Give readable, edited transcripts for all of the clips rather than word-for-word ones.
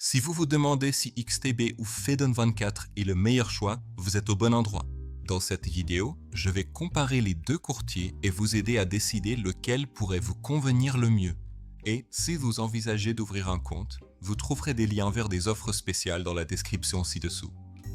Si vous vous demandez si XTB ou Freedom24 est le meilleur choix, vous êtes au bon endroit. Dans cette vidéo, je vais comparer les deux courtiers et vous aider à décider lequel pourrait vous convenir le mieux. Et si vous envisagez d'ouvrir un compte, vous trouverez des liens vers des offres spéciales dans la description ci-dessous.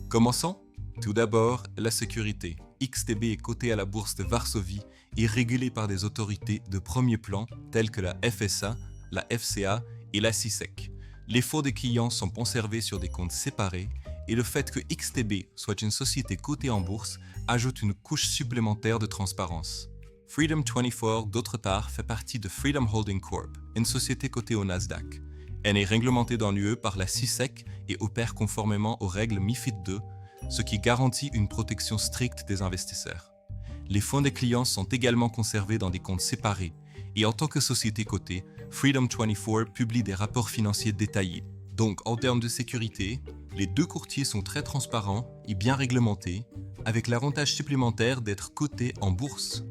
Commençons. Tout d'abord, la sécurité. XTB est coté à la bourse de Varsovie et régulé par des autorités de premier plan telles que la FSA, la FCA et la CISEC. Les fonds des clients sont conservés sur des comptes séparés et le fait que XTB soit une société cotée en bourse ajoute une couche supplémentaire de transparence. Freedom24, d'autre part, fait partie de Freedom Holding Corp, une société cotée au Nasdaq. Elle est réglementée dans l'UE par la CISEC et opère conformément aux règles MiFID II, ce qui garantit une protection stricte des investisseurs. Les fonds des clients sont également conservés dans des comptes séparés et en tant que société cotée, Freedom24 publie des rapports financiers détaillés. Donc en termes de sécurité, les deux courtiers sont très transparents et bien réglementés, avec l'avantage supplémentaire d'être cotés en bourse.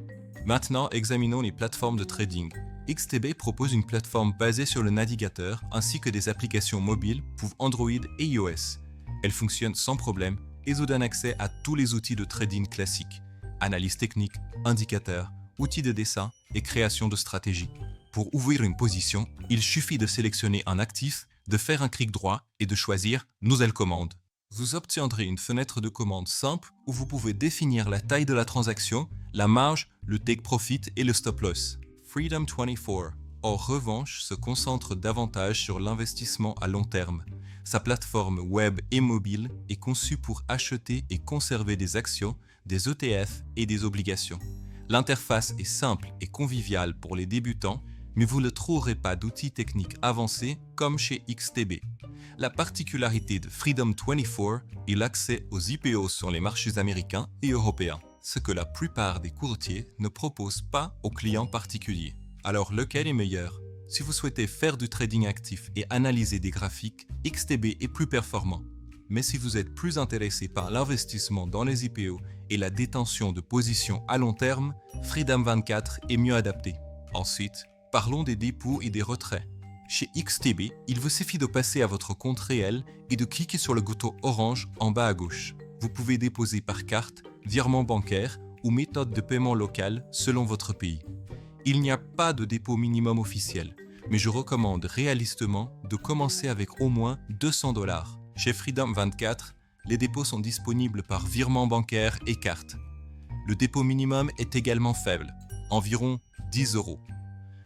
Maintenant, examinons les plateformes de trading. XTB propose une plateforme basée sur le navigateur ainsi que des applications mobiles pour Android et iOS. Elle fonctionne sans problème et vous donne accès à tous les outils de trading classiques, analyse technique, indicateurs, outils de dessin et création de stratégies. Pour ouvrir une position, il suffit de sélectionner un actif, de faire un clic droit et de choisir « Nouvelle commande ». Vous obtiendrez une fenêtre de commande simple où vous pouvez définir la taille de la transaction, la marge, le take profit et le stop loss. Freedom24, en revanche, se concentre davantage sur l'investissement à long terme. Sa plateforme web et mobile est conçue pour acheter et conserver des actions, des ETF et des obligations. L'interface est simple et conviviale pour les débutants, mais vous ne trouverez pas d'outils techniques avancés comme chez XTB. La particularité de Freedom24 est l'accès aux IPO sur les marchés américains et européens, ce que la plupart des courtiers ne proposent pas aux clients particuliers. Alors lequel est meilleur? Si vous souhaitez faire du trading actif et analyser des graphiques, XTB est plus performant. Mais si vous êtes plus intéressé par l'investissement dans les IPO et la détention de positions à long terme, Freedom24 est mieux adapté. Ensuite, parlons des dépôts et des retraits. Chez XTB, il vous suffit de passer à votre compte réel et de cliquer sur le bouton orange en bas à gauche. Vous pouvez déposer par carte, virement bancaire ou méthode de paiement locale selon votre pays. Il n'y a pas de dépôt minimum officiel, mais je recommande réalistement de commencer avec au moins 200 $. Chez Freedom24, les dépôts sont disponibles par virement bancaire et carte. Le dépôt minimum est également faible, environ 10 €.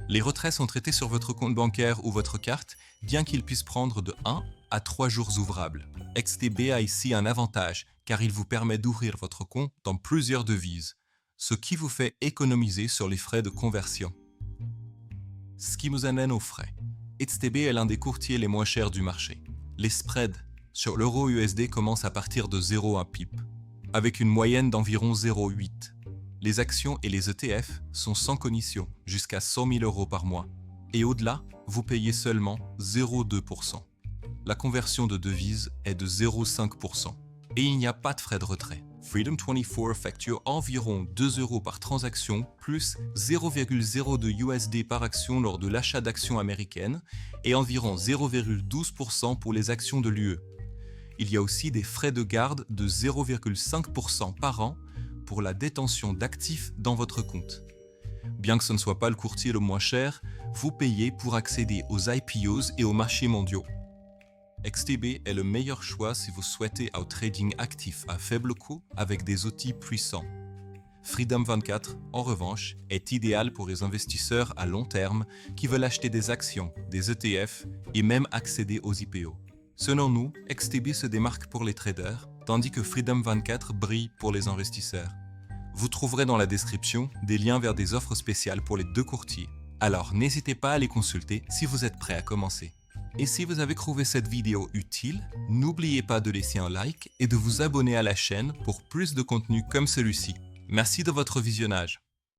Les retraits sont traités sur votre compte bancaire ou votre carte, bien qu'ils puissent prendre de 1 à 3 jours ouvrables. XTB a ici un avantage, car il vous permet d'ouvrir votre compte dans plusieurs devises, ce qui vous fait économiser sur les frais de conversion. Ce qui nous amène aux frais. XTB est l'un des courtiers les moins chers du marché. Les spreads sur l'euro USD commencent à partir de 0,1 pip, avec une moyenne d'environ 0,8. Les actions et les ETF sont sans commission jusqu'à 100 000 € par mois. Et au-delà, vous payez seulement 0,2%. La conversion de devises est de 0,5%. Et il n'y a pas de frais de retrait. Freedom24 facture environ 2 € par transaction plus 0,02 USD par action lors de l'achat d'actions américaines et environ 0,12% pour les actions de l'UE. Il y a aussi des frais de garde de 0,5% par an pour la détention d'actifs dans votre compte. Bien que ce ne soit pas le courtier le moins cher, vous payez pour accéder aux IPOs et aux marchés mondiaux. XTB est le meilleur choix si vous souhaitez un trading actif à faible coût avec des outils puissants. Freedom24, en revanche, est idéal pour les investisseurs à long terme qui veulent acheter des actions, des ETF et même accéder aux IPO. Selon nous, XTB se démarque pour les traders, tandis que Freedom24 brille pour les investisseurs. Vous trouverez dans la description des liens vers des offres spéciales pour les deux courtiers. Alors n'hésitez pas à les consulter si vous êtes prêt à commencer. Et si vous avez trouvé cette vidéo utile, n'oubliez pas de laisser un like et de vous abonner à la chaîne pour plus de contenu comme celui-ci. Merci de votre visionnage.